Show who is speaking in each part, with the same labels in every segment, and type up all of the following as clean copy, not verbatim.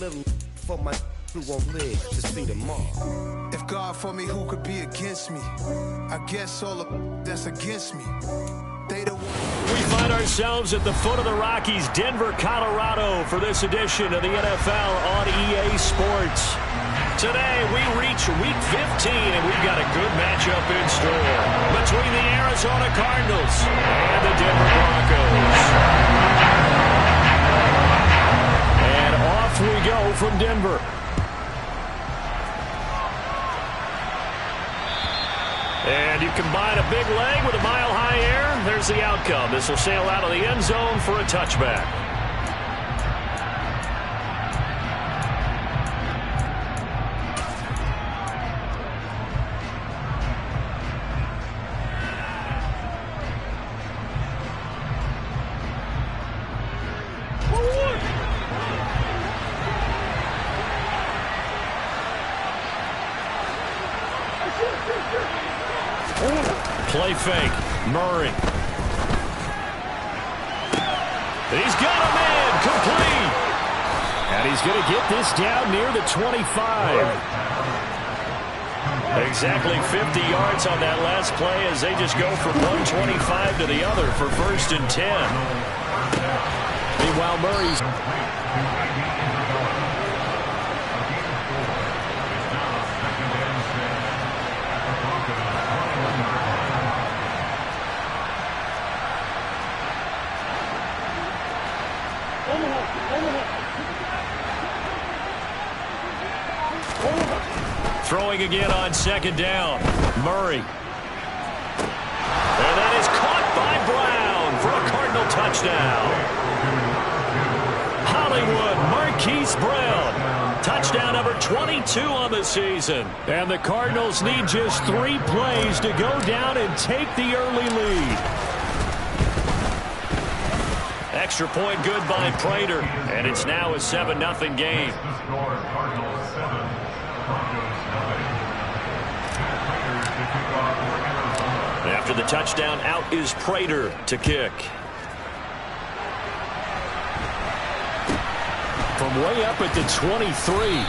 Speaker 1: little for my who won't live to see tomorrow.
Speaker 2: If God for me, who could be against me? I guess all of that's against me. They the one.
Speaker 3: We find ourselves at the foot of the Rockies, Denver, Colorado, for this edition of the NFL on EA Sports. Today, we reach Week 15, and we've got a good matchup in store between the Arizona Cardinals and the Denver Broncos. And off we go from Denver. And you combine a big leg with a mile-high air, there's the outcome. This will sail out of the end zone for a touchback. Play fake. Murray. He's got a man. Complete. And he's going to get this down near the 25. Exactly 50 yards on that last play as they just go from 125 to the other for 1st and 10. Meanwhile, Murray's... Throwing again on 2nd down. Murray. And that is caught by Brown for a Cardinal touchdown. Hollywood Marquise Brown. Touchdown number 22 on the season. And the Cardinals need just 3 plays to go down and take the early lead. Extra point good by Prater. And it's now a 7-0 game. After the touchdown, out is Prater to kick. From way up at the 23.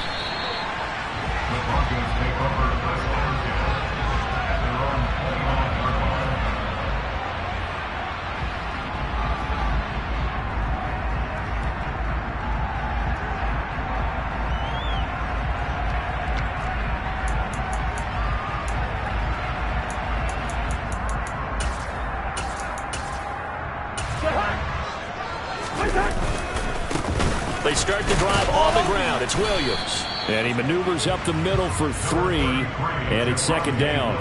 Speaker 3: They start the drive on the ground. It's Williams. And he maneuvers up the middle for 3. And it's 2nd down.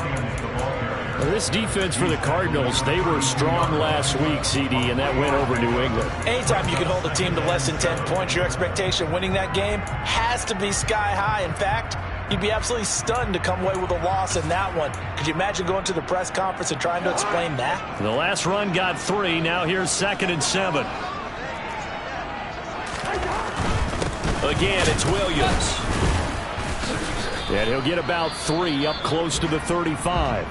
Speaker 3: This defense for the Cardinals, they were strong last week, CD, and that went over New England.
Speaker 4: Anytime you can hold a team to less than 10 points, your expectation winning that game has to be sky high. In fact, you'd be absolutely stunned to come away with a loss in that one. Could you imagine going to the press conference and trying to explain that?
Speaker 3: The last run got 3. Now here's 2nd and 7. Again, it's Williams. And he'll get about 3 up close to the 35.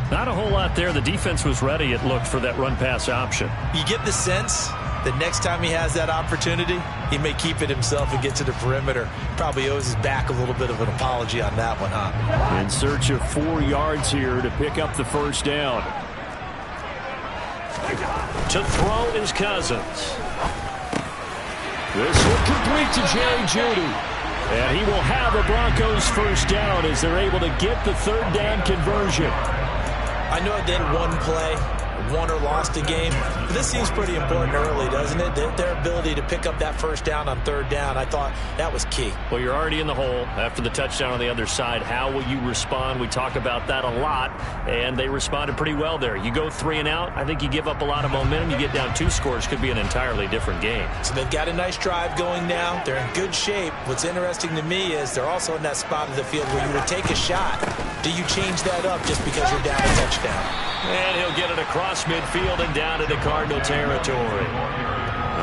Speaker 3: Not a whole lot there. The defense was ready, it looked, for that run-pass option.
Speaker 4: You get the sense that next time he has that opportunity, he may keep it himself and get to the perimeter. Probably owes his back a little bit of an apology on that one, huh?
Speaker 3: In search of 4 yards here to pick up the 1st down. To throw is Cousins. This will complete to Jerry Jeudy. And he will have a Broncos 1st down as they're able to get the 3rd down conversion.
Speaker 4: I know it didn't one play, won or lost a game, but this seems pretty important early, doesn't it? Their ability to pick up that 1st down on 3rd down, I thought that was key.
Speaker 3: Well, you're already in the hole after the touchdown on the other side. How will you respond? We talk about that a lot, and they responded pretty well there. You go 3 and out, I think you give up a lot of momentum. You get down 2 scores, could be an entirely different game.
Speaker 4: So they've got a nice drive going now. They're in good shape. What's interesting to me is they're also in that spot of the field where you would take a shot. Do you change that up just because you're down a touchdown?
Speaker 3: And he'll get it across midfield and down into Cardinal territory.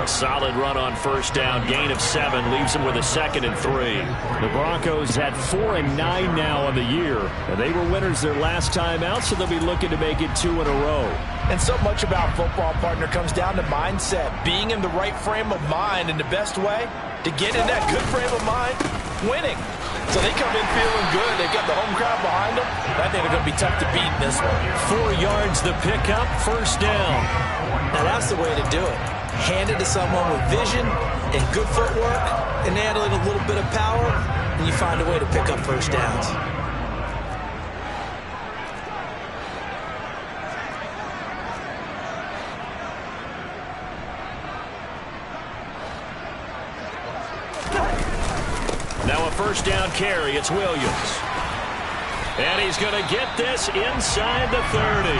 Speaker 3: A solid run on 1st down. Gain of 7 leaves him with a 2nd and 3. The Broncos had 4 and 9 now on the year. And they were winners their last time out, so they'll be looking to make it 2 in a row.
Speaker 4: And so much about football, partner, comes down to mindset. Being in the right frame of mind, and the best way to get in that good frame of mind, winning. So they come in feeling good. They've got the home crowd behind them. I think they're going to be tough to beat in this one.
Speaker 3: 4 yards the pickup, first down.
Speaker 4: Now that's the way to do it. Hand it to someone with vision and good footwork and handling a little bit of power, and you find a way to pick up first downs.
Speaker 3: Now a first down carry. It's Williams. And he's going to get this inside the 30.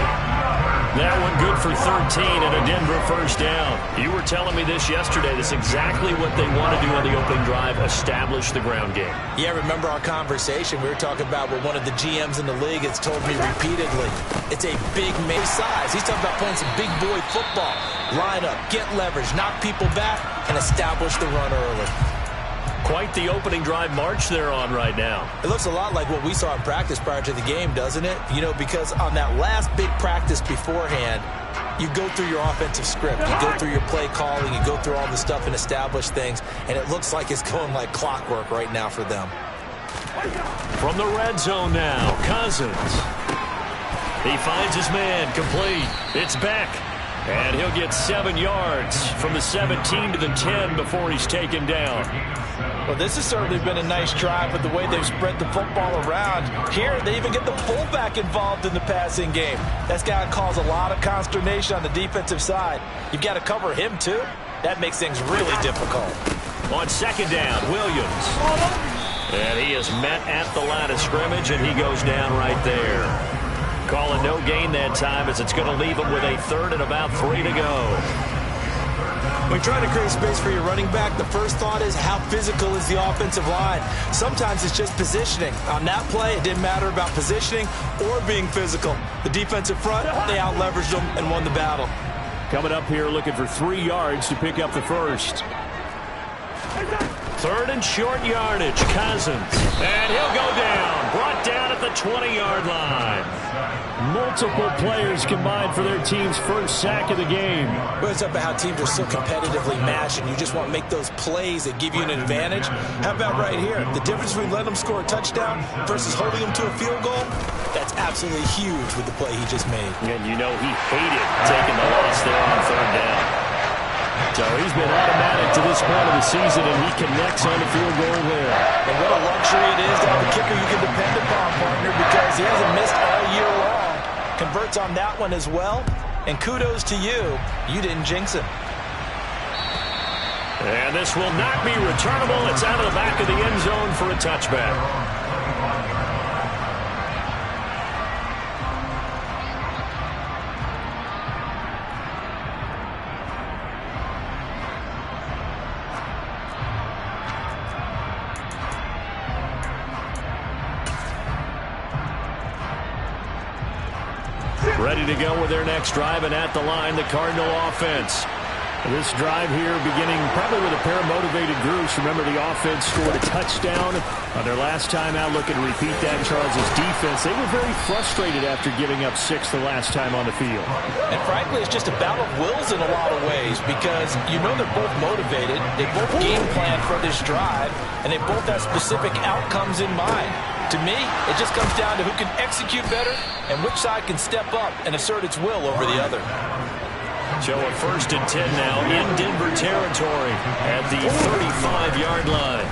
Speaker 3: That one good for 13 and a Denver first down. You were telling me this yesterday. That's exactly what they want to do on the opening drive, establish the ground game.
Speaker 4: Yeah, remember our conversation. We were talking about what one of the GMs in the league has told me repeatedly. It's a big size. He's talking about playing some big boy football. Line up, get leverage, knock people back, and establish the run early.
Speaker 3: Quite the opening drive march they're on right now.
Speaker 4: It looks a lot like what we saw in practice prior to the game, doesn't it? You know, because on that last big practice beforehand, you go through your offensive script. You go through your play calling. You go through all the stuff and establish things. And it looks like it's going like clockwork right now for them.
Speaker 3: From the red zone now, Cousins. He finds his man, complete. It's Beck. And he'll get 7 yards from the 17 to the 10 before he's taken down.
Speaker 4: Well, this has certainly been a nice drive with the way they've spread the football around. Here, they even get the fullback involved in the passing game. That's got to cause a lot of consternation on the defensive side. You've got to cover him, too. That makes things really difficult.
Speaker 3: On second down, Williams. And he is met at the line of scrimmage, and he goes down right there. Calling no gain that time as it's going to leave him with a third and about 3 to go.
Speaker 4: When trying to create space for your running back, the first thought is how physical is the offensive line. Sometimes it's just positioning. On that play, it didn't matter about positioning or being physical. The defensive front, they out-leveraged them and won the battle.
Speaker 3: Coming up here looking for 3 yards to pick up the first. Third and short yardage, Cousins. And he'll go down. Brought down at the 20-yard line. Multiple players combined for their team's first sack of the game.
Speaker 4: Well, it's about how teams are so competitively matched, and you just want to make those plays that give you an advantage. How about right here? The difference between letting them score a touchdown versus holding them to a field goal, that's absolutely huge with the play he just made.
Speaker 3: And you know he hated taking the loss there on third down. So he's been automatic to this point of the season, and he connects on the field goal there.
Speaker 4: And what a luxury it is to have a kicker you can depend upon, partner, because he hasn't missed all year long. Converts on that one as well. And kudos to you. You didn't jinx him.
Speaker 3: And this will not be returnable. It's out of the back of the end zone for a touchback. Ready to go with their next drive, and at the line, the Cardinal offense. This drive here beginning probably with a pair of motivated groups. Remember, the offense scored a touchdown on their last time out. Looking to repeat that. Charles' defense, they were very frustrated after giving up 6 the last time on the field.
Speaker 4: And frankly, it's just a battle of wills in a lot of ways, because you know they're both motivated. They both game plan for this drive, and they both have specific outcomes in mind. To me, it just comes down to who can execute better and which side can step up and assert its will over the other.
Speaker 3: So a 1st and 10 now in Denver territory at the 35-yard line.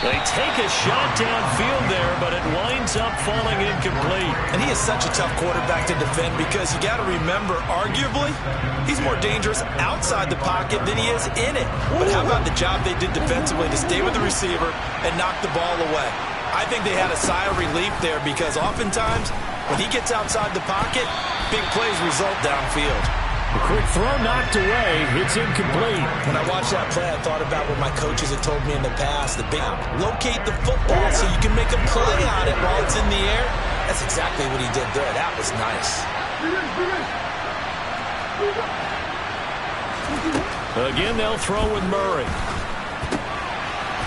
Speaker 3: They take a shot downfield there, but it winds up falling incomplete.
Speaker 4: And he is such a tough quarterback to defend, because you got to remember, arguably, he's more dangerous outside the pocket than he is in it. But how about the job they did defensively to stay with the receiver and knock the ball away? I think they had a sigh of relief there, because oftentimes when he gets outside the pocket, big plays result downfield.
Speaker 3: A quick throw knocked away. It's incomplete.
Speaker 4: When I watched that play, I thought about what my coaches had told me in the past. The big locate the football so you can make a play on it while it's in the air. That's exactly what he did there. That was nice.
Speaker 3: Again, they'll throw with Murray.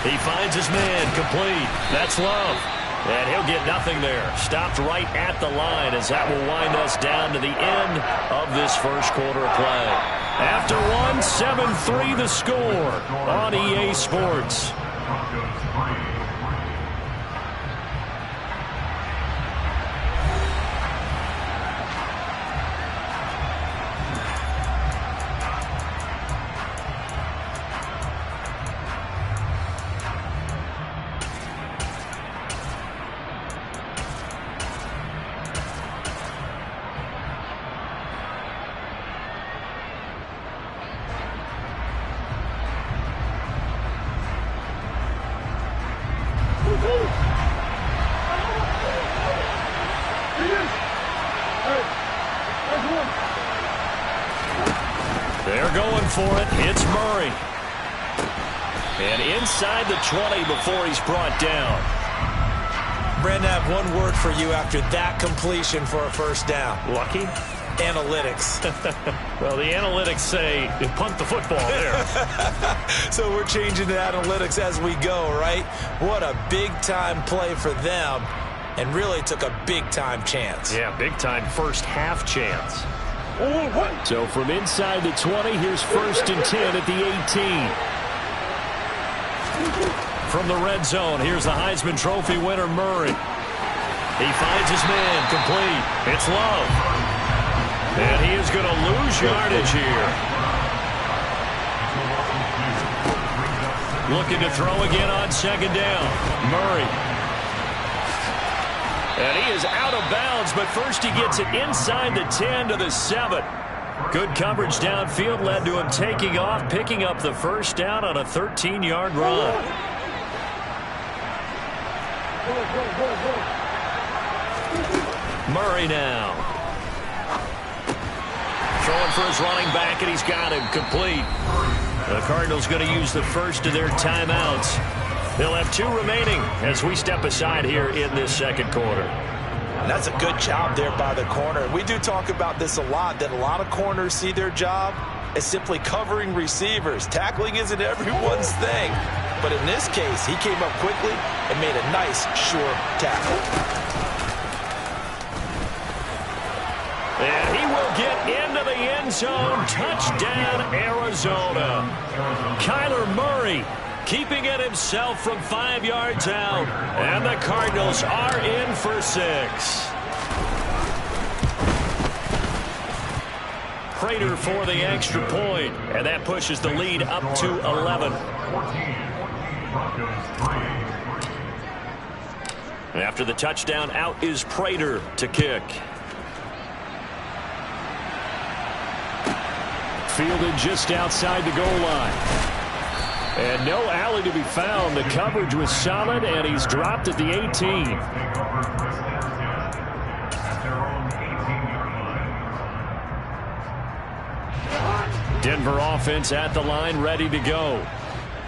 Speaker 3: He finds his man, complete. That's Love. And he'll get nothing there. Stopped right at the line, as that will wind us down to the end of this first quarter of play. After one, 7-3 the score on EA Sports. They're going for it. It's Murray. And inside the 20 before he's brought down.
Speaker 4: Brandon, I have one word for you after that completion for a first down.
Speaker 3: Lucky?
Speaker 4: Analytics.
Speaker 3: Well, the analytics say punt the football there.
Speaker 4: So we're changing the analytics as we go, right? What a big-time play for them, and really took a big-time chance.
Speaker 3: Yeah, big-time first half chance. So from inside the 20, here's 1st and 10 at the 18. From the red zone, here's the Heisman Trophy winner, Murray. He finds his man, complete. It's Love. And he is going to lose yardage here. Looking to throw again on 2nd down. Murray. And he is out of bounds, but first he gets it inside the 10 to the 7. Good coverage downfield led to him taking off, picking up the first down on a 13-yard run. Murray now. Throwing for his running back, and he's got him complete. The Cardinals going to use the first of their timeouts. They'll have 2 remaining as we step aside here in this second quarter.
Speaker 4: And that's a good job there by the corner. We do talk about this a lot, that a lot of corners see their job as simply covering receivers. Tackling isn't everyone's thing. But in this case, he came up quickly and made a nice, sure tackle.
Speaker 3: And he will get into the end zone. Touchdown, Arizona. Kyler Murray keeping it himself from 5 yards out. And the Cardinals are in for 6. Prater for the extra point. And that pushes the lead up to 11. After the touchdown, out is Prater to kick. Fielded just outside the goal line. And no alley to be found. The coverage was solid, and he's dropped at the 18. Denver offense at the line, ready to go.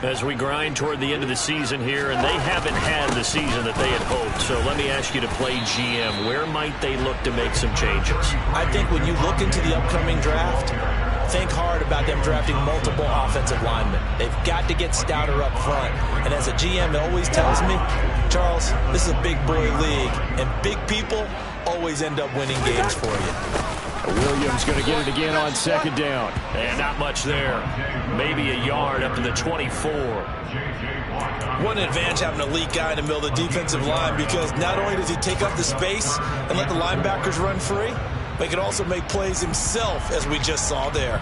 Speaker 3: As we grind toward the end of the season here, and they haven't had the season that they had hoped. So let me ask you to play GM. Where might they look to make some changes?
Speaker 4: I think when you look into the upcoming draft, think hard about them drafting multiple offensive linemen. They've got to get stouter up front. And as a GM, it always tells me, Charles, this is a big boy league, and big people always end up winning games for you.
Speaker 3: Williams going to get it again on 2nd down. And not much there. Maybe a yard up to the 24.
Speaker 4: One advantage having an elite guy in the middle of the defensive line, because not only does he take up the space and let the linebackers run free, but he can also make plays himself, as we just saw there.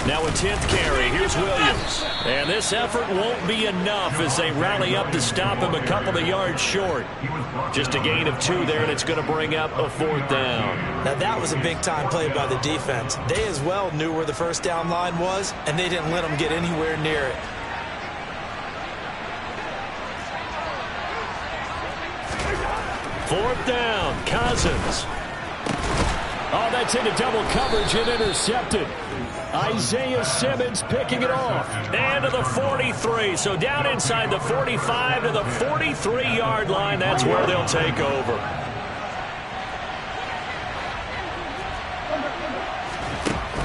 Speaker 3: Now a 10th carry. Here's Williams. And this effort won't be enough as they rally up to stop him a couple of yards short. Just a gain of 2 there, and it's going to bring up a 4th down.
Speaker 4: Now that was a big-time play by the defense. They as well knew where the first down line was, and they didn't let them get anywhere near it.
Speaker 3: Fourth down, Cousins. Oh, that's into double coverage and intercepted. Isaiah Simmons picking it off. And to the 43. So down inside the 45 to the 43-yard line. That's where they'll take over.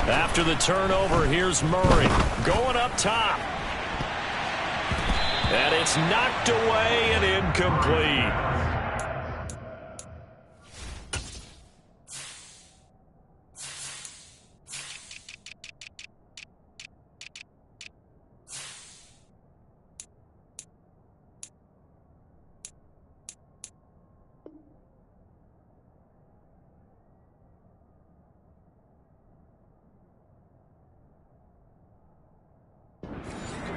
Speaker 3: After the turnover, here's Murray going up top. And it's knocked away and incomplete.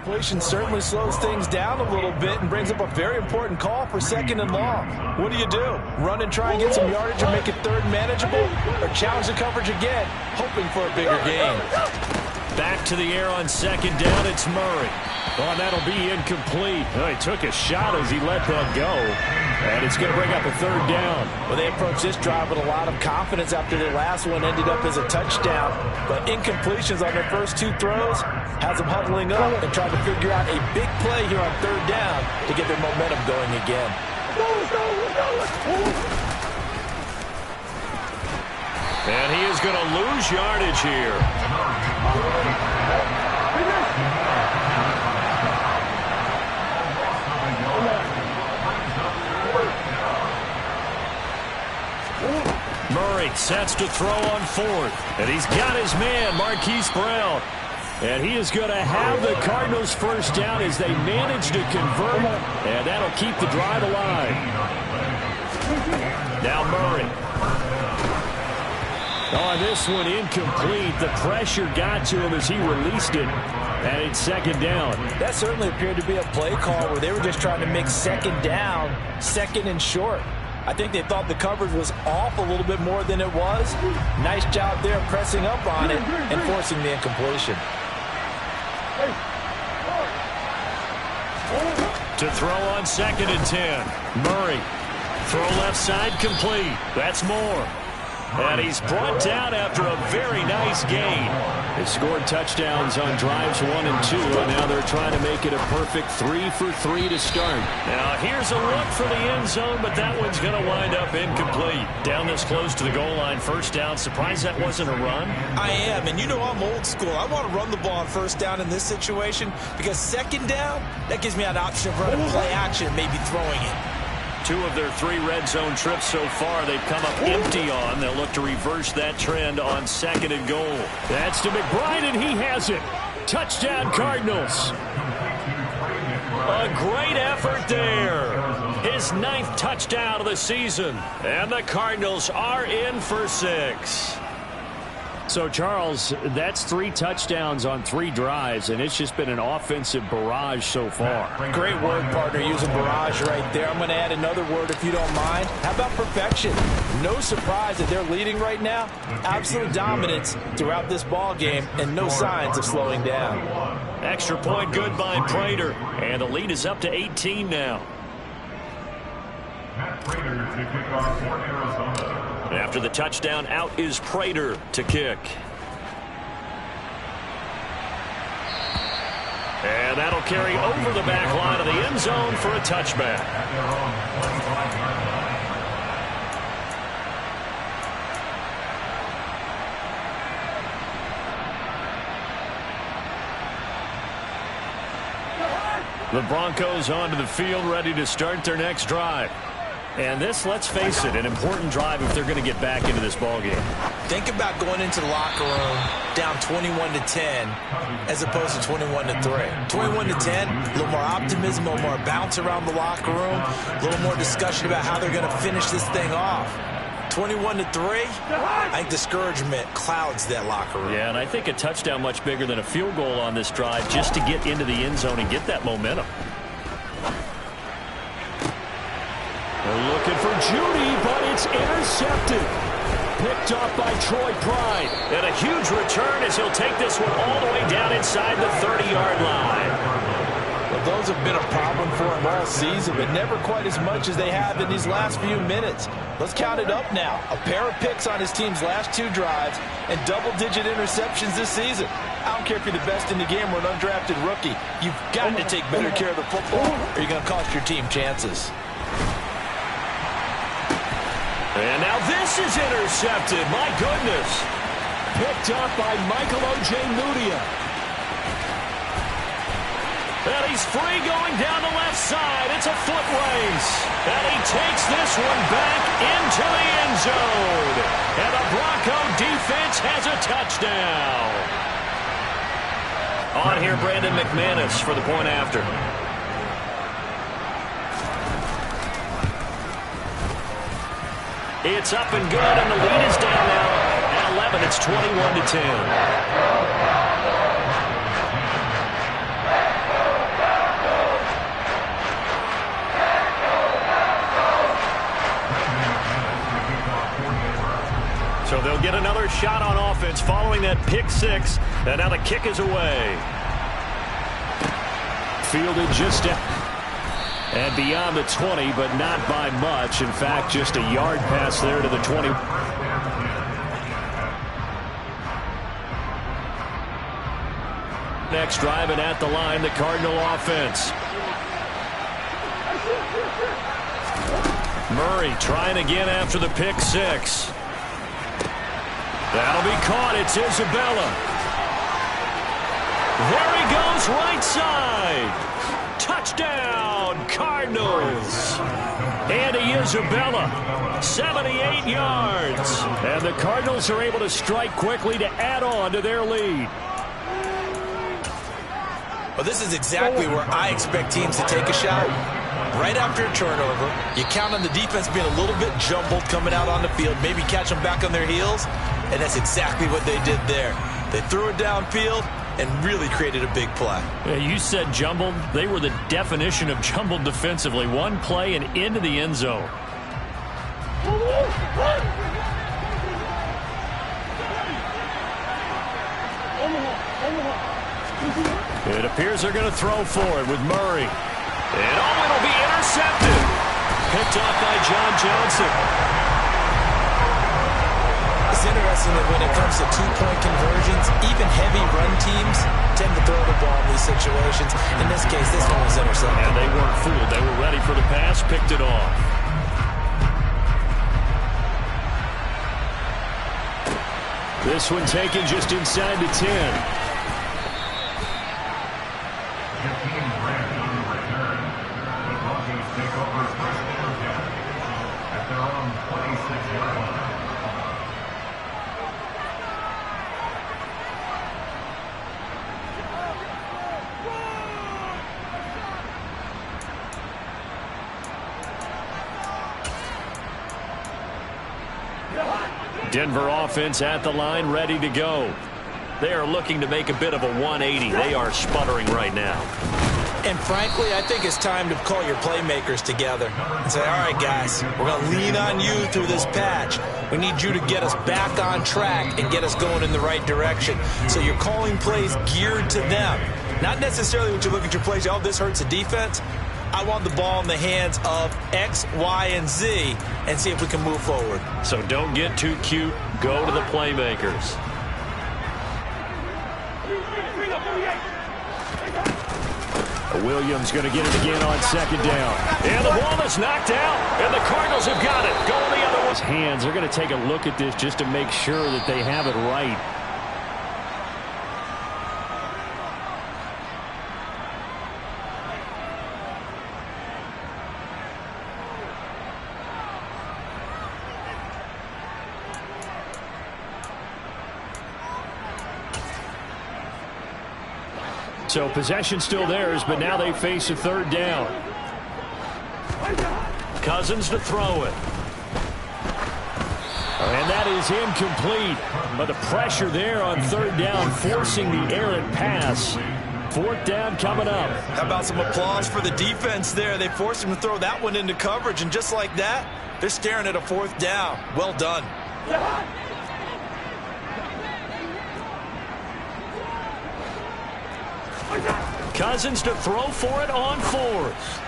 Speaker 4: Completion certainly slows things down a little bit and brings up a very important call for 2nd and long. What do? Run and try and get some yardage or make it 3rd manageable? Or challenge the coverage again, hoping for a bigger gain?
Speaker 3: Back to the air on 2nd down, it's Murray. Oh, and that'll be incomplete. Oh, he took a shot as he let that go. And it's going to bring up a 3rd down.
Speaker 4: Well, they approached this drive with a lot of confidence after their last one ended up as a touchdown. But incompletions on their first 2 throws has them huddling up and trying to figure out a big play here on 3rd down to get their momentum going again.
Speaker 3: And he is going to lose yardage here. Murray sets to throw on 4th. And he's got his man, Marquise Brown. And he is going to have the Cardinals first down as they manage to convert. And that'll keep the drive alive. Now Murray. On this one, incomplete. The pressure got to him as he released it. And it's 2nd down.
Speaker 4: That certainly appeared to be a play call where they were just trying to make 2nd down, 2nd and short. I think they thought the coverage was off a little bit more than it was. Nice job there pressing up on it and forcing the incompletion.
Speaker 3: To throw on 2nd and 10. Murray. Throw left side complete. That's Moore. And he's brought down after a very nice gain. They scored touchdowns on drives 1 and 2, and now they're trying to make it a perfect 3 for 3 to start. Now here's a look for the end zone, but that one's going to wind up incomplete. Down this close to the goal line, 1st down. Surprised that wasn't a run?
Speaker 5: I am, and you know I'm old school. I want to run the ball on 1st down in this situation because 2nd down, that gives me an option of running play action and maybe throwing it.
Speaker 3: 2 of their 3 red zone trips so far they've come up empty on. They'll look to reverse that trend on 2nd and goal. That's to McBride, and he has it. Touchdown, Cardinals. A great effort there. His 9th touchdown of the season. And the Cardinals are in for 6. So, Charles, that's 3 touchdowns on 3 drives, and it's just been an offensive barrage so far.
Speaker 4: Great word, partner, using barrage right there. I'm going to add another word if you don't mind. How about perfection? No surprise that they're leading right now. Absolute dominance throughout this ball game, and no signs of slowing down.
Speaker 3: Extra point good by Prater, and the lead is up to 18 now. After the touchdown, out is Prater to kick. And that'll carry over the back line of the end zone for a touchback. The Broncos onto the field, ready to start their next drive. And this, let's face it, an important drive if they're going to get back into this ballgame.
Speaker 5: Think about going into the locker room down 21-10 as opposed to 21-3. 21-10, a little more optimism, a little more bounce around the locker room, a little more discussion about how they're going to finish this thing off. 21-3, I think discouragement clouds that locker room.
Speaker 3: Yeah, and I think a touchdown much bigger than a field goal on this drive just to get into the end zone and get that momentum. They're looking for Judy, but it's intercepted. Picked off by Troy Pride. And a huge return as he'll take this one all the way down inside the 30-yard line.
Speaker 4: Well, those have been a problem for him all season, but never quite as much as they have in these last few minutes. Let's count it up now. A pair of picks on his team's last 2 drives and double-digit interceptions this season. I don't care if you're the best in the game or an undrafted rookie. You've got to take better care of the football or you're going to cost your team chances.
Speaker 3: And now this is intercepted. My goodness. Picked up by Michael O.J. Mudia. And he's free going down the left side. It's a foot race. And he takes this one back into the end zone. And the Bronco defense has a touchdown. On here, Brandon McManus for the point after. It's up and good, and the lead is down now at 11. It's 21-10. So they'll get another shot on offense following that pick six. And now the kick is away. Fielded just and beyond the 20, but not by much. In fact, just a yard pass there to the 20. Next drive and at the line, the Cardinal offense. Murray trying again after the pick six. That'll be caught. It's Isabella. There he goes, right side. Touchdown, Cardinals. Andy Isabella, 78 yards. And the Cardinals are able to strike quickly to add on to their lead.
Speaker 5: Well, this is exactly where I expect teams to take a shot. Right after a turnover, you count on the defense being a little bit jumbled coming out on the field, maybe catch them back on their heels, and that's exactly what they did there. They threw it downfield and really created a big play.
Speaker 3: Yeah, you said jumbled. They were the definition of jumbled defensively. One play and into the end zone. It appears they're going to throw for it with Murray. And it'll be intercepted. Picked off by John Johnson.
Speaker 5: It's interesting that when it comes to two-point conversions, even heavy run teams tend to throw the ball in these situations. In this case, this one was intercepted.
Speaker 3: And they weren't fooled. They were ready for the pass, picked it off. This one taken just inside the 10. Denver offense at the line, ready to go. They are looking to make a bit of a 180. They are sputtering right now.
Speaker 5: And frankly, I think it's time to call your playmakers together and say, all right, guys, we're going to lean on you through this patch. We need you to get us back on track and get us going in the right direction. So you're calling plays geared to them. Not necessarily when you look at your plays, oh, this hurts the defense. I want the ball in the hands of X, Y, and Z and see if we can move forward.
Speaker 3: So don't get too cute. Go to the playmakers. Williams going to get it again on second down. And the ball is knocked out. And the Cardinals have got it. Going the other one's hands. They're going to take a look at this just to make sure that they have it right. So possession still theirs, but now they face a third down. Cousins to throw it. And that is incomplete. But the pressure there on third down, forcing the errant pass. Fourth down coming up.
Speaker 5: How about some applause for the defense there? They forced him to throw that one into coverage, and just like that, they're staring at a fourth down. Well done.
Speaker 3: Cousins to throw for it on fourth.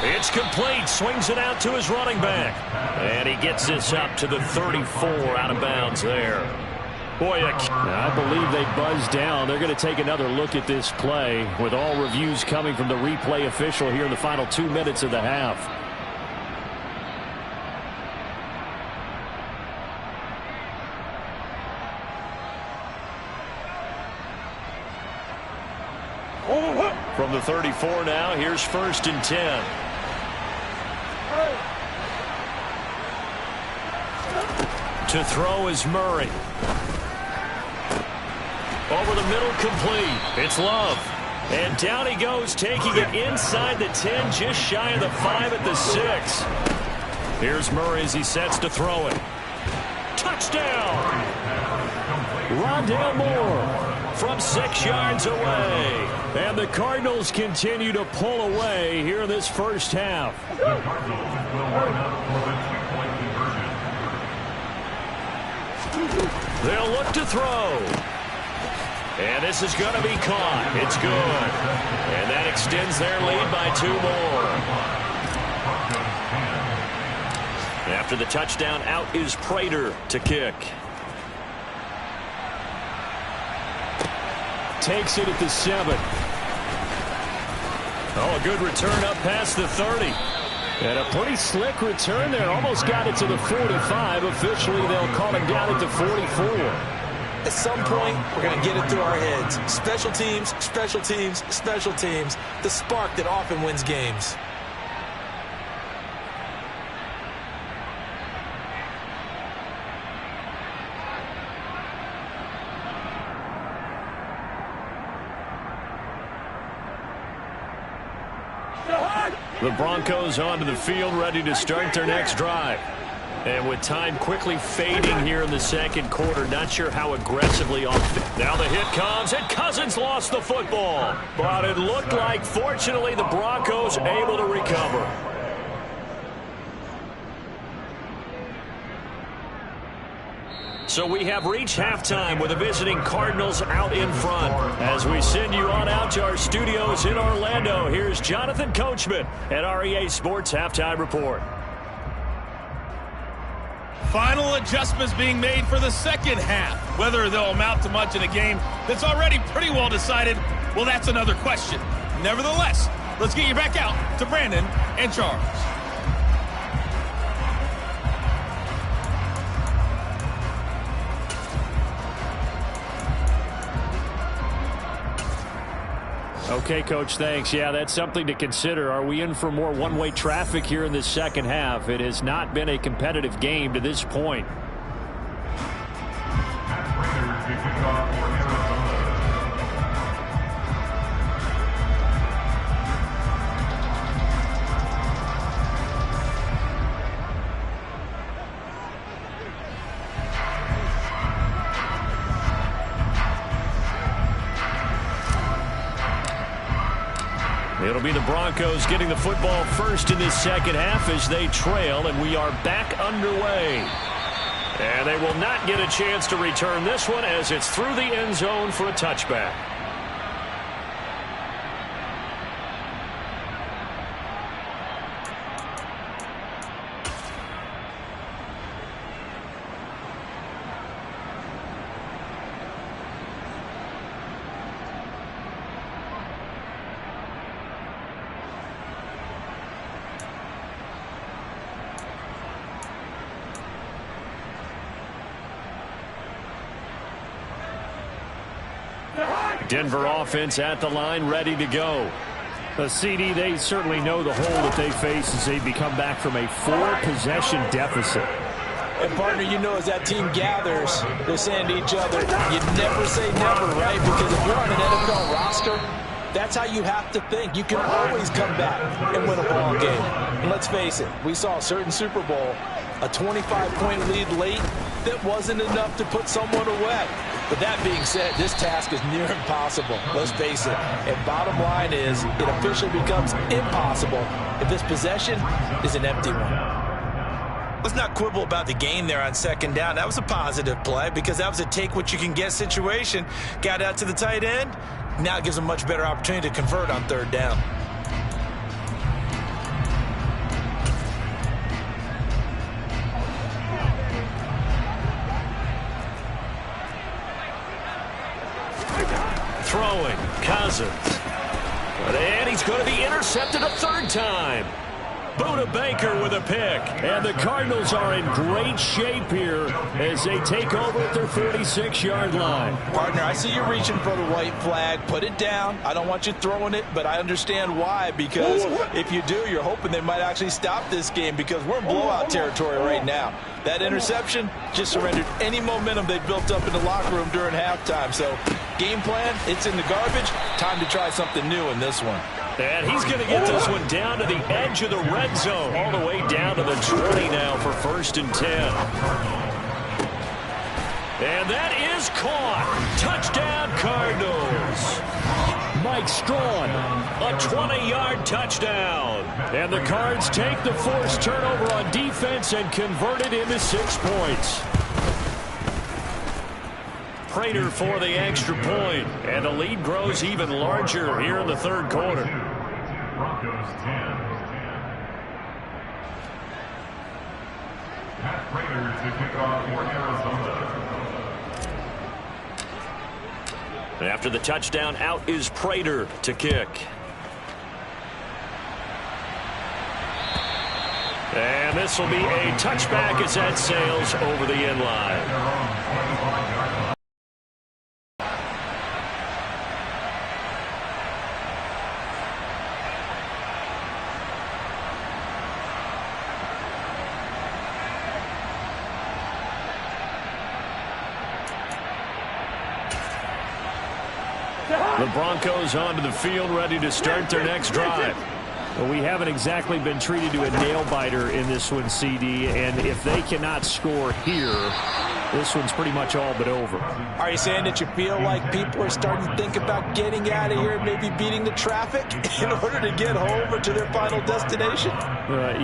Speaker 3: It's complete. Swings it out to his running back. And he gets this up to the 34 out of bounds there. Boy, I believe they buzzed down. They're going to take another look at this play with all reviews coming from the replay official here in the final 2 minutes of the half. From the 34 now, here's 1st and 10. To throw is Murray. Over the middle, complete. It's Love. And down he goes, taking it inside the 10, just shy of the 5 at the 6. Here's Murray as he sets to throw it. Touchdown! Rondale Moore from 6 yards away. And the Cardinals continue to pull away here in this first half. They'll look to throw. And this is going to be caught. It's good. And that extends their lead by 2 more. After the touchdown, out is Prater to kick. Takes it at the 7. Oh, a good return up past the 30. And a pretty slick return there. Almost got it to the 45. Officially, they'll call him down at the 44.
Speaker 5: At some point, we're going to get it through our heads. Special teams, special teams, special teams. The spark that often wins games.
Speaker 3: The Broncos onto the field, ready to start their next drive. And with time quickly fading here in the second quarter, not sure how aggressively on. Now the hit comes, and Cousins lost the football. But it looked like, fortunately, the Broncos able to recover. So we have reached halftime with the visiting Cardinals out in front. As we send you on out to our studios in Orlando, here's Jonathan Coachman at REA Sports Halftime Report.
Speaker 6: Final adjustments being made for the second half. Whether they'll amount to much in a game that's already pretty well decided, well, that's another question. Nevertheless, let's get you back out to Brandon and Charles.
Speaker 3: Okay, Coach, thanks. Yeah, that's something to consider. Are we in for more one-way traffic here in the second half? It has not been a competitive game to this point. It'll be the Broncos getting the football first in this second half as they trail, and we are back underway. And they will not get a chance to return this one as it's through the end zone for a touchback. Denver offense at the line, ready to go. CD, they certainly know the hole that they face as they become back from a 4-possession deficit.
Speaker 5: And, partner, you know as that team gathers, they're saying to each other, you never say never, right? Because if you're on an NFL roster, that's how you have to think. You can always come back and win a ball game. And let's face it, we saw a certain Super Bowl, a 25-point lead late that wasn't enough to put someone away. But that being said, this task is near impossible. Let's face it. And bottom line is, it officially becomes impossible if this possession is an empty one. Let's not quibble about the gain there on second down. That was a positive play because that was a take-what-you-can-get situation. Got out to the tight end. Now it gives them a much better opportunity to convert on third down.
Speaker 3: Throwing, Cousins. And he's going to be intercepted a third time. Buda Baker with a pick. And the Cardinals are in great shape here as they take over at their 46-yard line.
Speaker 4: Partner, I see you reaching for the white flag. Put it down. I don't want you throwing it, but I understand why, because if you do, you're hoping they might actually stop this game, because we're in blowout territory right now. That interception just surrendered any momentum they built up in the locker room during halftime. So game plan, it's in the garbage. Time to try something new in this one.
Speaker 3: And he's going to get this one down to the edge of the red zone, all the way down to the 20 now for 1st and 10. And that is caught. Touchdown, Cardinals. Mike Strachan, a 20-yard touchdown. And the Cards take the forced turnover on defense and convert it into 6 points. Prater for the extra point, and the lead grows even larger here in the 3rd quarter.
Speaker 7: Broncos 10. Matt Prater to kick off for Arizona.
Speaker 3: After the touchdown, out is Prater to kick. And this will be a touchback as that sails over the end line. The Broncos onto the field, ready to start their next drive.
Speaker 8: Well, we haven't exactly been treated to a nail-biter in this one, CD, and if they cannot score here, this one's pretty much all but over.
Speaker 4: Are you saying that you feel like people are starting to think about getting out of here and maybe beating the traffic in order to get home or to their final destination?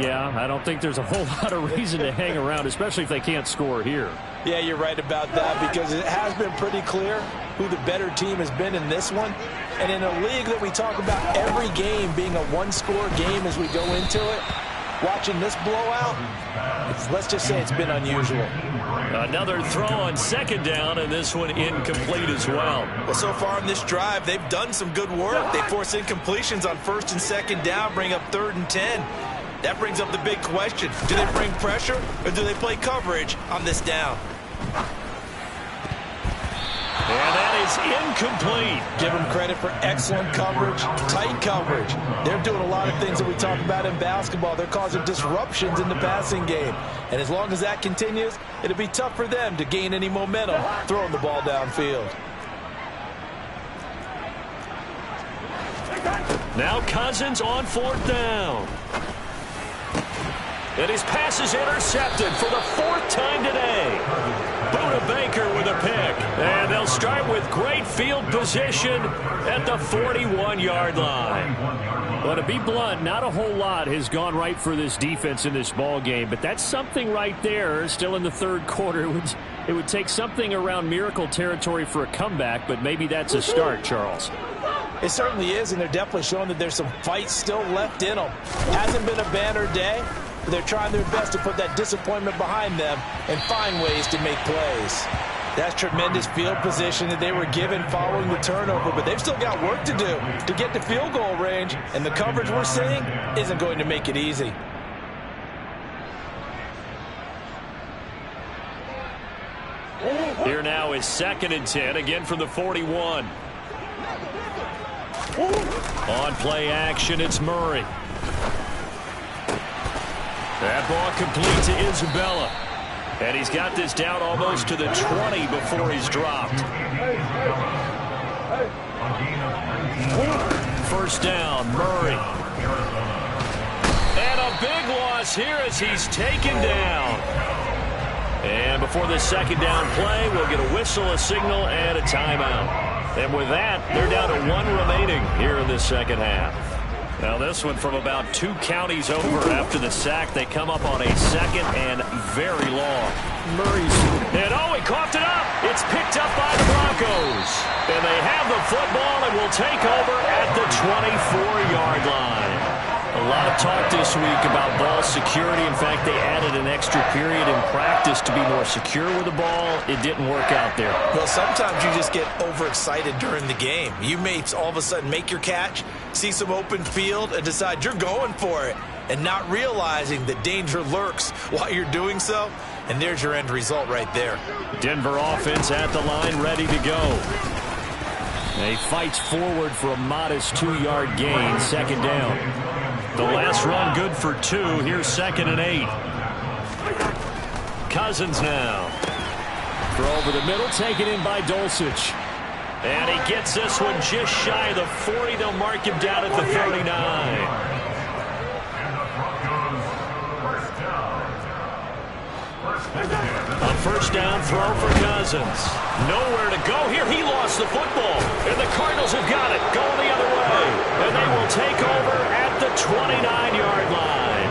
Speaker 8: Yeah, I don't think there's a whole lot of reason to hang around, especially if they can't score here.
Speaker 4: Yeah, you're right about that, because it has been pretty clear who the better team has been in this one. And in a league that we talk about every game being a one-score game as we go into it, watching this blowout, let's just say it's been unusual.
Speaker 3: Another throw on 2nd down, and this one incomplete as well.
Speaker 5: Well, so far in this drive, they've done some good work. They force incompletions on 1st and 2nd down, bring up 3rd and 10. That brings up the big question. Do they bring pressure, or do they play coverage on this down?
Speaker 3: And that is incomplete.
Speaker 4: Give them credit for excellent coverage, tight coverage. They're doing a lot of things that we talk about in basketball. They're causing disruptions in the passing game. And as long as that continues, it'll be tough for them to gain any momentum throwing the ball downfield.
Speaker 3: Now Cousins on 4th down. And his pass is intercepted for the 4th time today. Buda Baker with a pick. And they'll start with great field position at the 41-yard line.
Speaker 8: Well, to be blunt, not a whole lot has gone right for this defense in this ball game, but that's something right there. Still in the 3rd quarter. It would take something around miracle territory for a comeback, but maybe that's a start, Charles.
Speaker 4: It certainly is, and they're definitely showing that there's some fight still left in them. Hasn't been a banner day. They're trying their best to put that disappointment behind them and find ways to make plays. That's tremendous field position that they were given following the turnover, but they've still got work to do to get to field goal range, and the coverage we're seeing isn't going to make it easy.
Speaker 3: Here now is 2nd and 10, again from the 41. On play action, it's Murray. That ball complete to Isabella. And he's got this down almost to the 20 before he's dropped. 1st down, Murray. And a big loss here as he's taken down. And before the 2nd down play, we'll get a whistle, a signal, and a timeout. And with that, they're down to 1 remaining here in the 2nd half. Now this one from about 2 counties over after the sack. They come up on a 2nd and very long.
Speaker 8: Murray's.
Speaker 3: And he coughed it up. It's picked up by the Broncos. And they have the football and will take over at the 24-yard line. A lot of talk this week about ball security. In fact, they added an extra period in practice to be more secure with the ball. It didn't work out there.
Speaker 5: Well, sometimes you just get overexcited during the game. You may all of a sudden make your catch, see some open field, and decide you're going for it. and not realizing that danger lurks while you're doing so. And there's your end result right there.
Speaker 8: Denver offense at the line, ready to go. He fights forward for a modest 2-yard gain, second down. The last run good for 2. Here's 2nd and 8. Cousins now. Throw over the middle, taken in by Dulcich. And he gets this one just shy of the 40. They'll mark him down at the 39. A first down throw for Cousins. Nowhere to go here. He lost the football. And the Cardinals have got it. Going the other way. And they will take over at the 29-yard line.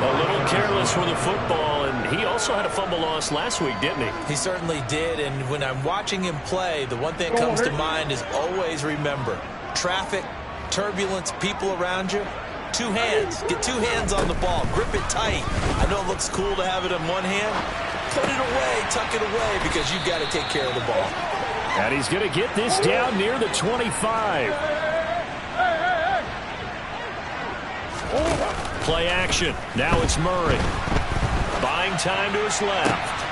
Speaker 8: A little careless with the football. And he also had a fumble loss last week, didn't he?
Speaker 5: He certainly did. And when I'm watching him play, the one thing that comes to mind is always remember, traffic, turbulence, people around you. 2 hands. Get 2 hands on the ball. Grip it tight. I know it looks cool to have it in one hand. Put it away. Tuck it away because you've got to take care of the ball.
Speaker 8: And he's going to get this down near the 25. Play action. Now it's Murray. Buying time to his left.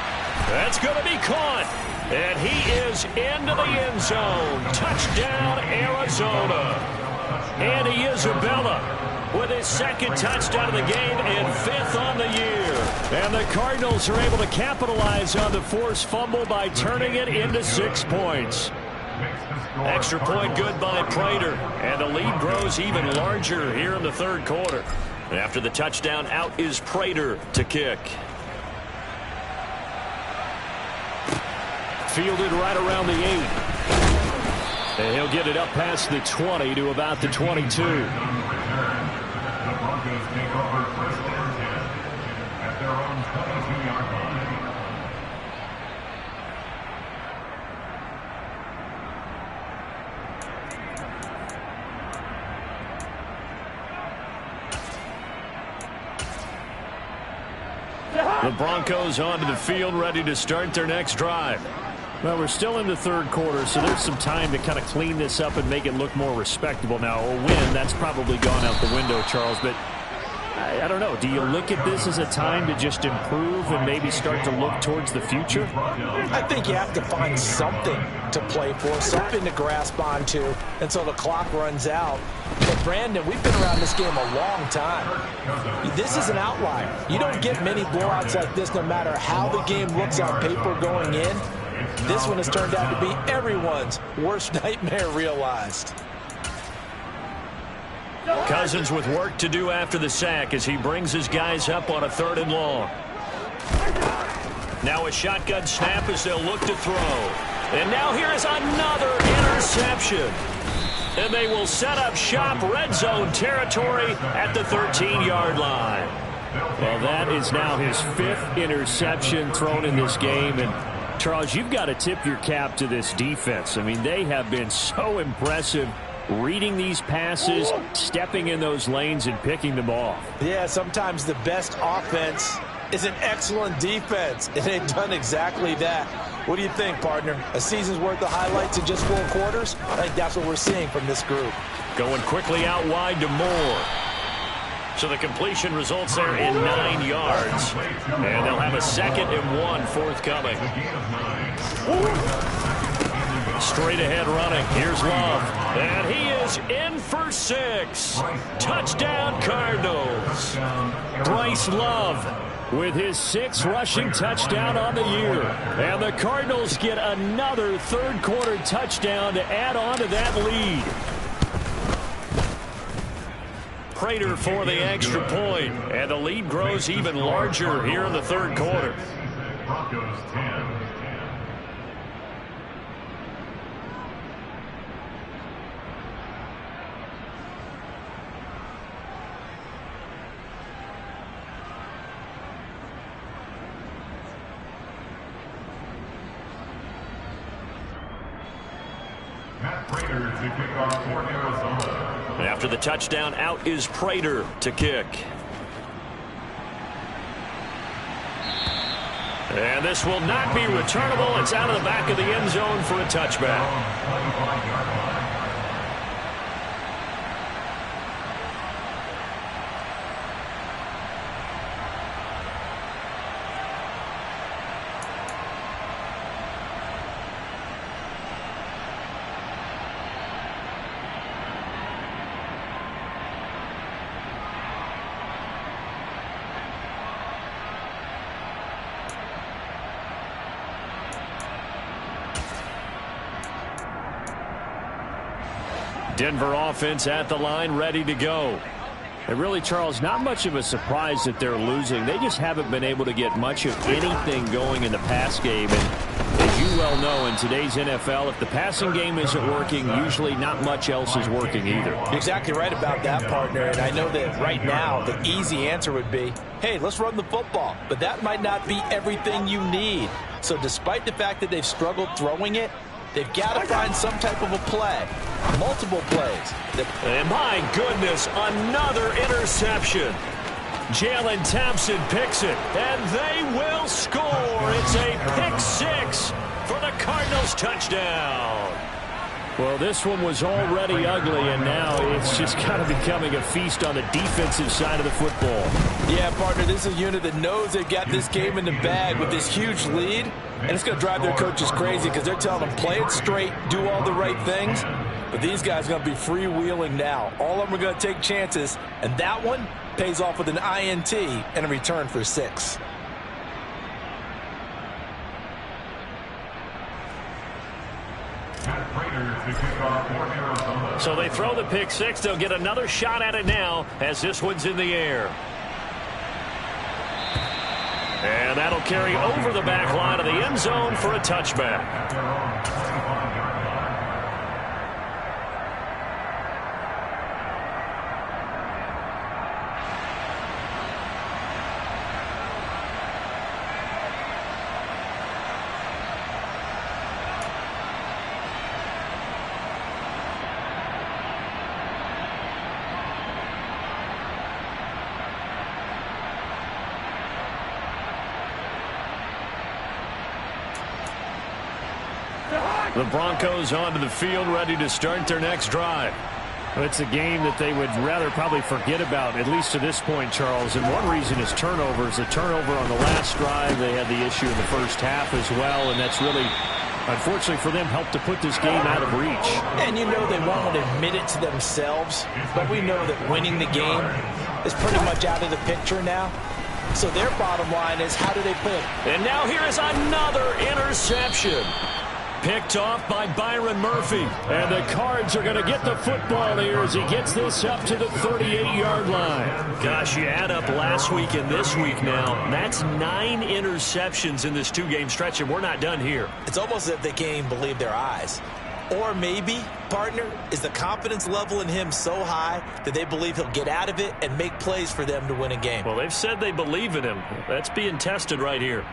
Speaker 8: That's going to be caught. And he is into the end zone. Touchdown, Arizona. Andy Isabella with his 2nd touchdown of the game and 5th on the year. And the Cardinals are able to capitalize on the forced fumble by turning it into 6 points. Extra point good by Prater. And the lead grows even larger here in the 3rd quarter. And after the touchdown, out is Prater to kick. Fielded right around the 8. And he'll get it up past the 20 to about the 22.
Speaker 7: The Broncos take over 1st and 10 at their own 22-yard line.
Speaker 8: The Broncos onto the field, ready to start their next drive. Well, we're still in the 3rd quarter, so there's some time to kind of clean this up and make it look more respectable. Now, a win, that's probably gone out the window, Charles, but I don't know. Do you look at this as a time to just improve and maybe start to look towards the future?
Speaker 4: I think you have to find something to play for, something to grasp onto until the clock runs out. But, Brandon, we've been around this game a long time. This is an outlier. You don't get many blowouts like this no matter how the game looks on paper going in. This one has turned out to be everyone's worst nightmare realized.
Speaker 8: Cousins with work to do after the sack as he brings his guys up on a 3rd and long. Now a shotgun snap as they'll look to throw. And now here is another interception. And they will set up shop, red zone territory at the 13-yard line. Well, that is now his 5th interception thrown in this game. And Charles, you've got to tip your cap to this defense. I mean, they have been so impressive reading these passes, stepping in those lanes, and picking them off.
Speaker 4: Yeah, sometimes the best offense is an excellent defense, and they've done exactly that. What do you think, partner? A season's worth of highlights in just 4 quarters? I think that's what we're seeing from this group.
Speaker 8: Going quickly out wide to Moore. So the completion results there in 9 yards. And they'll have a 2nd and 1 forthcoming. Straight ahead running. Here's Love. And he is in for 6. Touchdown, Cardinals. Bryce Love with his 6th rushing touchdown on the year. And the Cardinals get another 3rd quarter touchdown to add on to that lead. Prater for the extra point, and the lead grows even larger here in the 3rd quarter.
Speaker 7: Broncos 10. Matt Prater to kick off for Arizona.
Speaker 8: After the touchdown, out is Prater to kick. And this will not be returnable. It's out of the back of the end zone for a touchback. Denver offense at the line, ready to go. And really, Charles, not much of a surprise that they're losing. They just haven't been able to get much of anything going in the pass game. And as you well know, in today's NFL, if the passing game isn't working, usually not much else is working either.
Speaker 4: You're exactly right about that, partner. And I know that right now the easy answer would be, hey, let's run the football. But that might not be everything you need. So despite the fact that they've struggled throwing it, they've got to find some type of a play, multiple plays.
Speaker 3: And my goodness, another interception. Jalen Thompson picks it, and they will score. It's a pick six for the Cardinals touchdown.
Speaker 8: Well, this one was already ugly, and now it's just kind of becoming a feast on the defensive side of the football.
Speaker 4: Yeah, partner, this is a unit that knows they've got this game in the bag with this huge lead, and it's going to drive their coaches crazy because they're telling them, play it straight, do all the right things. But these guys are going to be freewheeling now. All of them are going to take chances, and that one pays off with an INT and a return for 6.
Speaker 3: So they throw the pick six. They'll get another shot at it now as this one's in the air. And that'll carry over the back line of the end zone for a touchback. The Broncos onto the field, ready to start their next drive.
Speaker 8: It's a game that they would rather probably forget about, at least to this point, Charles. And one reason is turnovers. A turnover on the last drive. They had the issue in the first half as well, and that's really, unfortunately for them, helped to put this game out of reach.
Speaker 4: And you know they won't admit it to themselves, but we know that winning the game is pretty much out of the picture now. So their bottom line is, how do they play?
Speaker 3: And now here is another interception. Picked off by Byron Murphy.
Speaker 8: And the Cards are going to get the football here as he gets this up to the 38-yard line.
Speaker 3: Gosh, you add up last week and this week now. That's 9 interceptions in this 2-game stretch, and we're not done here.
Speaker 4: It's almost as if they can't even believe their eyes. Or maybe, partner, is the confidence level in him so high that they believe he'll get out of it and make plays for them to win a game.
Speaker 3: Well, they've said they believe in him. That's being tested right here.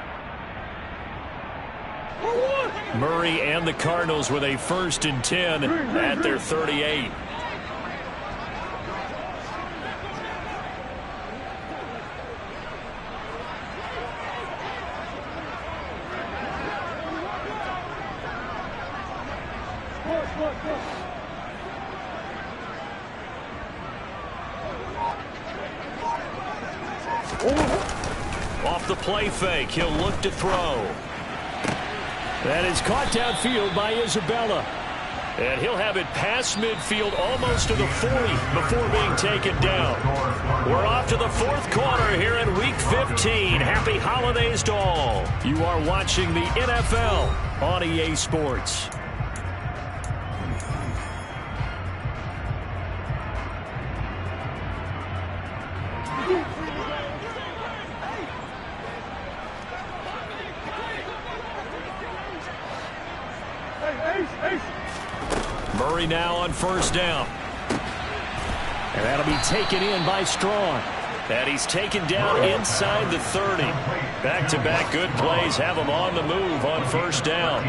Speaker 8: Murray and the Cardinals with a 1st and 10 at their 38.
Speaker 3: Off the play fake, he'll look to throw.
Speaker 8: That is caught downfield by Isabella.
Speaker 3: And he'll have it past midfield almost to the 40 before being taken down. We're off to the 4th quarter here in Week 15. Happy holidays to all.
Speaker 8: You are watching the NFL on EA Sports.
Speaker 3: Murray now on 1st down.
Speaker 8: And that'll be taken in by Strong.
Speaker 3: And he's taken down inside the 30. Back-to-back good plays have him on the move on 1st down.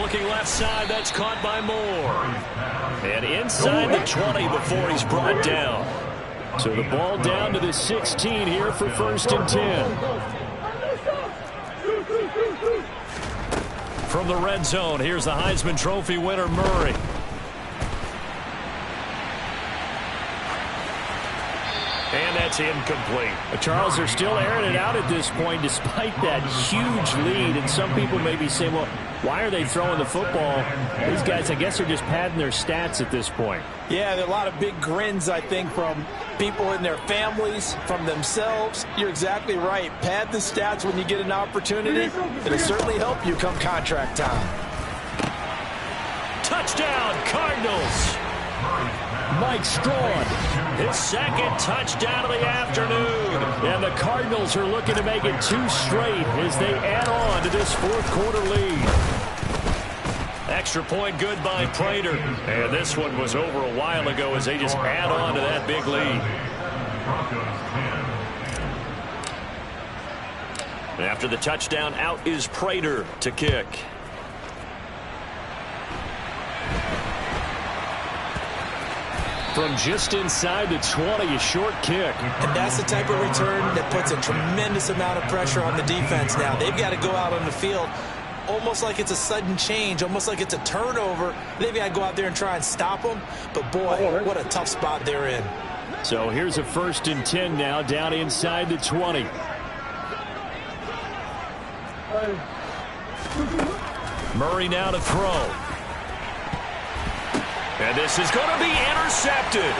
Speaker 3: Looking left side, that's caught by Moore. And inside the 20 before he's brought down.
Speaker 8: So the ball down to the 16 here for 1st and 10.
Speaker 3: From the red zone, here's the Heisman Trophy winner, Murray. And that's incomplete.
Speaker 8: Charles, they're still airing it out at this point despite that huge lead. And some people may be saying, well, why are they throwing the football? These guys, I guess, are just padding their stats at this point.
Speaker 4: Yeah, there are a lot of big grins, I think, from people in their families, from themselves. You're exactly right. Pad the stats when you get an opportunity. It'll certainly help you come contract time.
Speaker 3: Touchdown, Cardinals. Mike Strawn, his second touchdown of the afternoon. And the Cardinals are looking to make it 2 straight as they add on to this fourth-quarter lead. Extra point good by Prater. And this one was over a while ago as they just add on to that big lead. After the touchdown, out is Prater to kick. From just inside the 20, a short kick.
Speaker 5: And that's the type of return that puts a tremendous amount of pressure on the defense now. They've got to go out on the field almost like it's a sudden change, almost like it's a turnover. They've got to go out there and try and stop them. But, boy, what a tough spot they're in.
Speaker 8: So here's a 1st and 10 now down inside the 20.
Speaker 3: Murray now to throw. And this is going to be intercepted.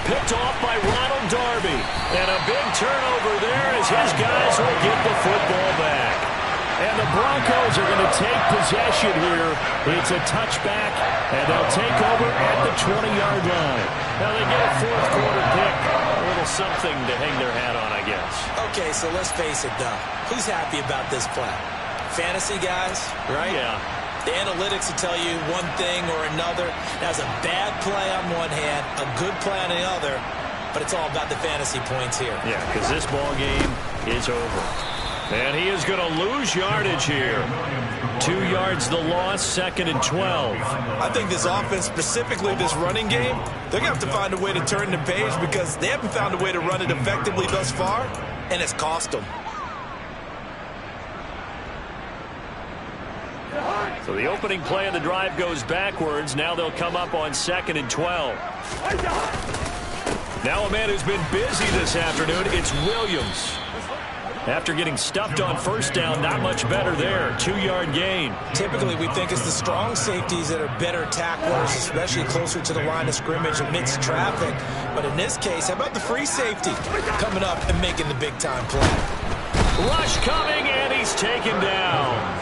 Speaker 3: Picked off by Ronald Darby. And a big turnover there as his guys will get the football back. And the Broncos are going to take possession here. It's a touchback, and they'll take over at the 20-yard line. Now they get a fourth-quarter pick. A little something to hang their hat on, I guess.
Speaker 5: Okay, so let's face it, though. Who's happy about this play? Fantasy guys, right?
Speaker 3: Yeah.
Speaker 5: The analytics will tell you one thing or another. That's a bad play on one hand, a good play on the other, but it's all about the fantasy points here.
Speaker 3: Yeah, because this ball game is over. And he is going to lose yardage here. 2 yards the loss, 2nd and 12.
Speaker 5: I think this offense, specifically this running game, they're going to have to find a way to turn the page because they haven't found a way to run it effectively thus far, and it's cost them.
Speaker 3: So the opening play of the drive goes backwards. Now they'll come up on 2nd and 12. Now a man who's been busy this afternoon, it's Williams. After getting stuffed on 1st down, not much better there. 2-yard gain.
Speaker 5: Typically, we think it's the strong safeties that are better tacklers, especially closer to the line of scrimmage amidst traffic. But in this case, how about the free safety coming up and making the big-time play?
Speaker 3: Rush coming, and he's taken down.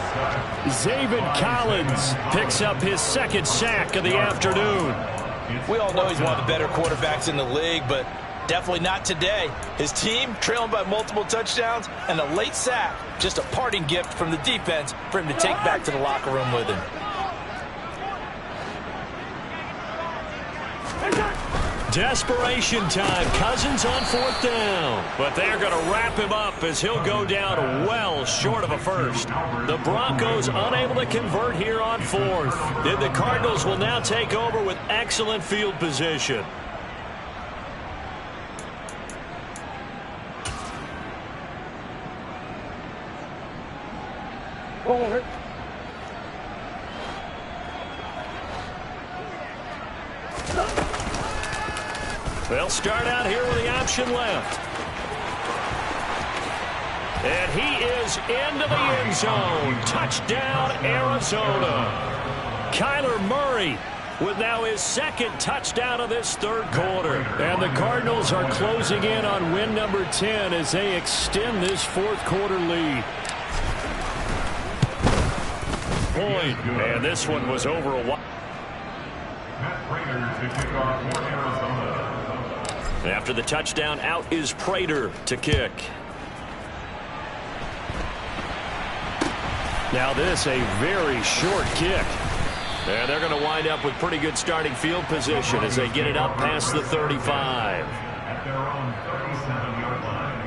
Speaker 3: Zaven Collins picks up his 2nd sack of the afternoon.
Speaker 4: We all know he's one of the better quarterbacks in the league, but definitely not today. His team trailing by multiple touchdowns and a late sack. Just a parting gift from the defense for him to take back to the locker room with him.
Speaker 3: Desperation time. Cousins on 4th down. But they're going to wrap him up as he'll go down well short of a first. The Broncos unable to convert here on 4th. Then the Cardinals will now take over with excellent field position. They'll start out here with the option left. And he is into the end zone. Touchdown, Arizona. Kyler Murray with now his 2nd touchdown of this 3rd quarter. And the Cardinals are closing in on win number 10 as they extend this 4th quarter lead. Point. And this one was over a while. After the touchdown, out is Prater to kick. Now this, a very short kick. And they're going to wind up with pretty good starting field position as they get it up past the 35.
Speaker 7: At their own 37-yard line.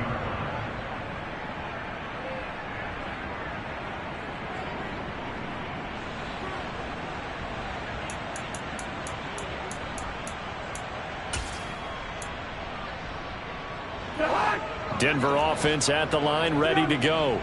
Speaker 3: Denver offense at the line, ready to go.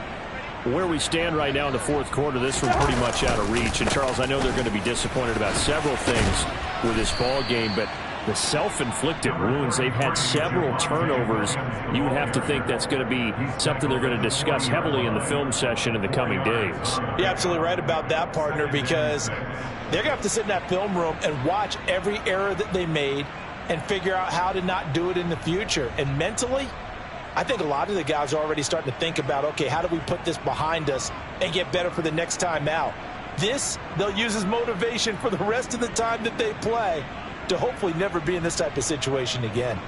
Speaker 3: Where we stand right now in the 4th quarter, this one pretty much out of reach. And, Charles, I know they're going to be disappointed about several things with this ball game, but the self-inflicted wounds, they've had several turnovers. You would have to think that's going to be something they're going to discuss heavily in the film session in the coming days.
Speaker 4: You're absolutely right about that, partner, because they're going to have to sit in that film room and watch every error that they made and figure out how to not do it in the future. And mentally, I think a lot of the guys are already starting to think about, okay, how do we put this behind us and get better for the next time out? This, they'll use as motivation for the rest of the time that they play to hopefully never be in this type of situation again.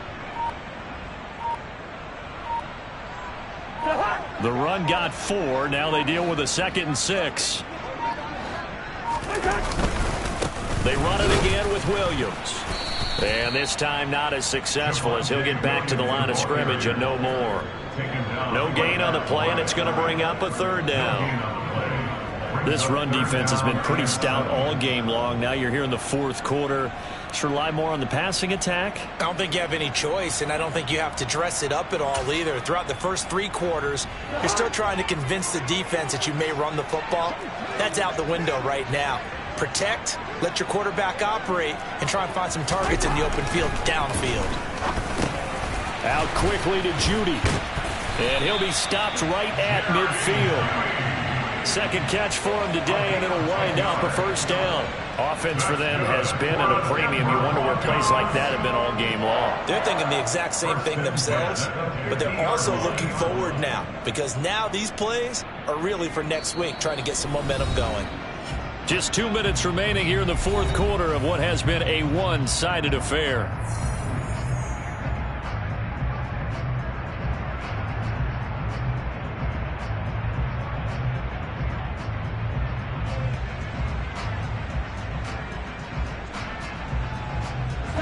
Speaker 3: The run got 4. Now they deal with a 2nd and 6. They run it again with Williams. And this time not as successful as he'll get back to the line of scrimmage and no more. No gain on the play, and it's going to bring up a 3rd down. This run defense has been pretty stout all game long. Now you're here in the 4th quarter. Just rely more on the passing attack.
Speaker 5: I don't think you have any choice, and I don't think you have to dress it up at all either. Throughout the first 3 quarters, you're still trying to convince the defense that you may run the football. That's out the window right now. Protect, let your quarterback operate, and try and find some targets in the open field downfield.
Speaker 3: Out quickly to Judy. And he'll be stopped right at midfield. 2nd catch for him today, and it'll wind up a 1st down. Offense for them has been at a premium. You wonder where plays like that have been all game long.
Speaker 5: They're thinking the exact same thing themselves, but they're also looking forward now, because now these plays are really for next week, trying to get some momentum going.
Speaker 3: Just 2 minutes remaining here in the 4th quarter of what has been a one-sided affair.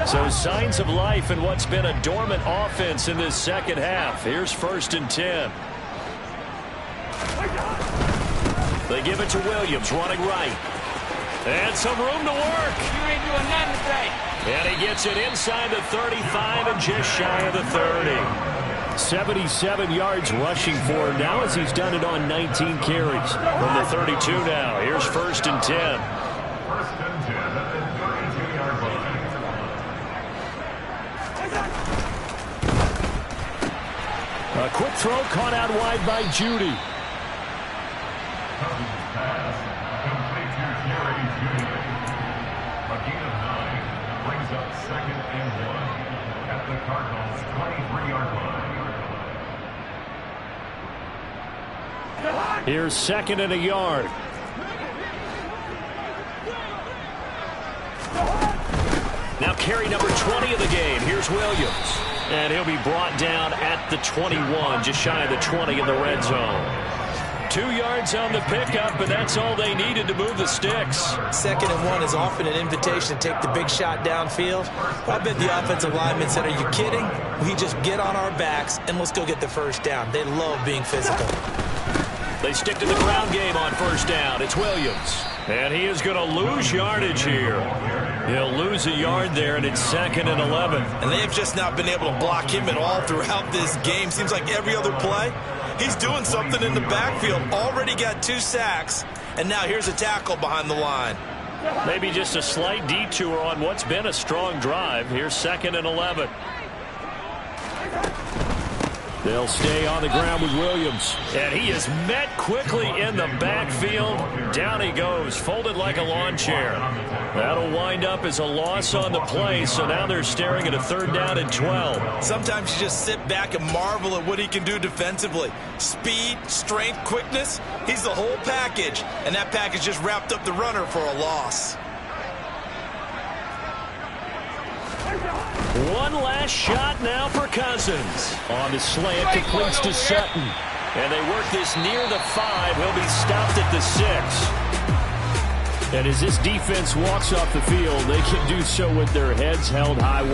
Speaker 3: So signs of life in what's been a dormant offense in this 2nd half. Here's 1st and 10. They give it to Williams, running right. And some room to work.
Speaker 9: You ain't doing nothing today.
Speaker 3: And he gets it inside the 35 and just shy of the 30. 77 yards rushing for him now as he's done it on 19 carries. From the 32 now, here's 1st and 10.
Speaker 7: 1st and 10 at the 32-yard line.
Speaker 3: A quick throw caught out wide by Judy.
Speaker 7: Pass. Complete to Jerry Judy. A gain of 9 brings up 2nd and 1 at the Cardinals' 23-yard line.
Speaker 3: Here's 2nd and a yard. Now carry number 20 of the game. Here's Williams. And he'll be brought down at the 21, just shy of the 20 in the red zone. 2 yards on the pickup, but that's all they needed to move the sticks.
Speaker 5: 2nd and 1 is often an invitation to take the big shot downfield. I bet the offensive lineman said, are you kidding? We just get on our backs and let's go get the 1st down. They love being physical.
Speaker 3: They stick to the ground game on 1st down. It's Williams. And he is going to lose yardage here. He'll lose a yard there, and it's 2nd and 11.
Speaker 5: And they have just not been able to block him at all throughout this game. Seems like every other play, he's doing something in the backfield. Already got 2 sacks, and now here's a tackle behind the line.
Speaker 3: Maybe just a slight detour on what's been a strong drive. Here's 2nd and 11. They'll stay on the ground with Williams. And he is met quickly in the backfield. Down he goes, folded like a lawn chair. That'll wind up as a loss on the play, so now they're staring at a 3rd down and 12.
Speaker 5: Sometimes you just sit back and marvel at what he can do defensively. Speed, strength, quickness, he's the whole package. And that package just wrapped up the runner for a loss.
Speaker 3: One last shot now for Cousins. On the slant, completes to Sutton. And they work this near the 5. He'll be stopped at the 6. And as this defense walks off the field, they can do so with their heads held high.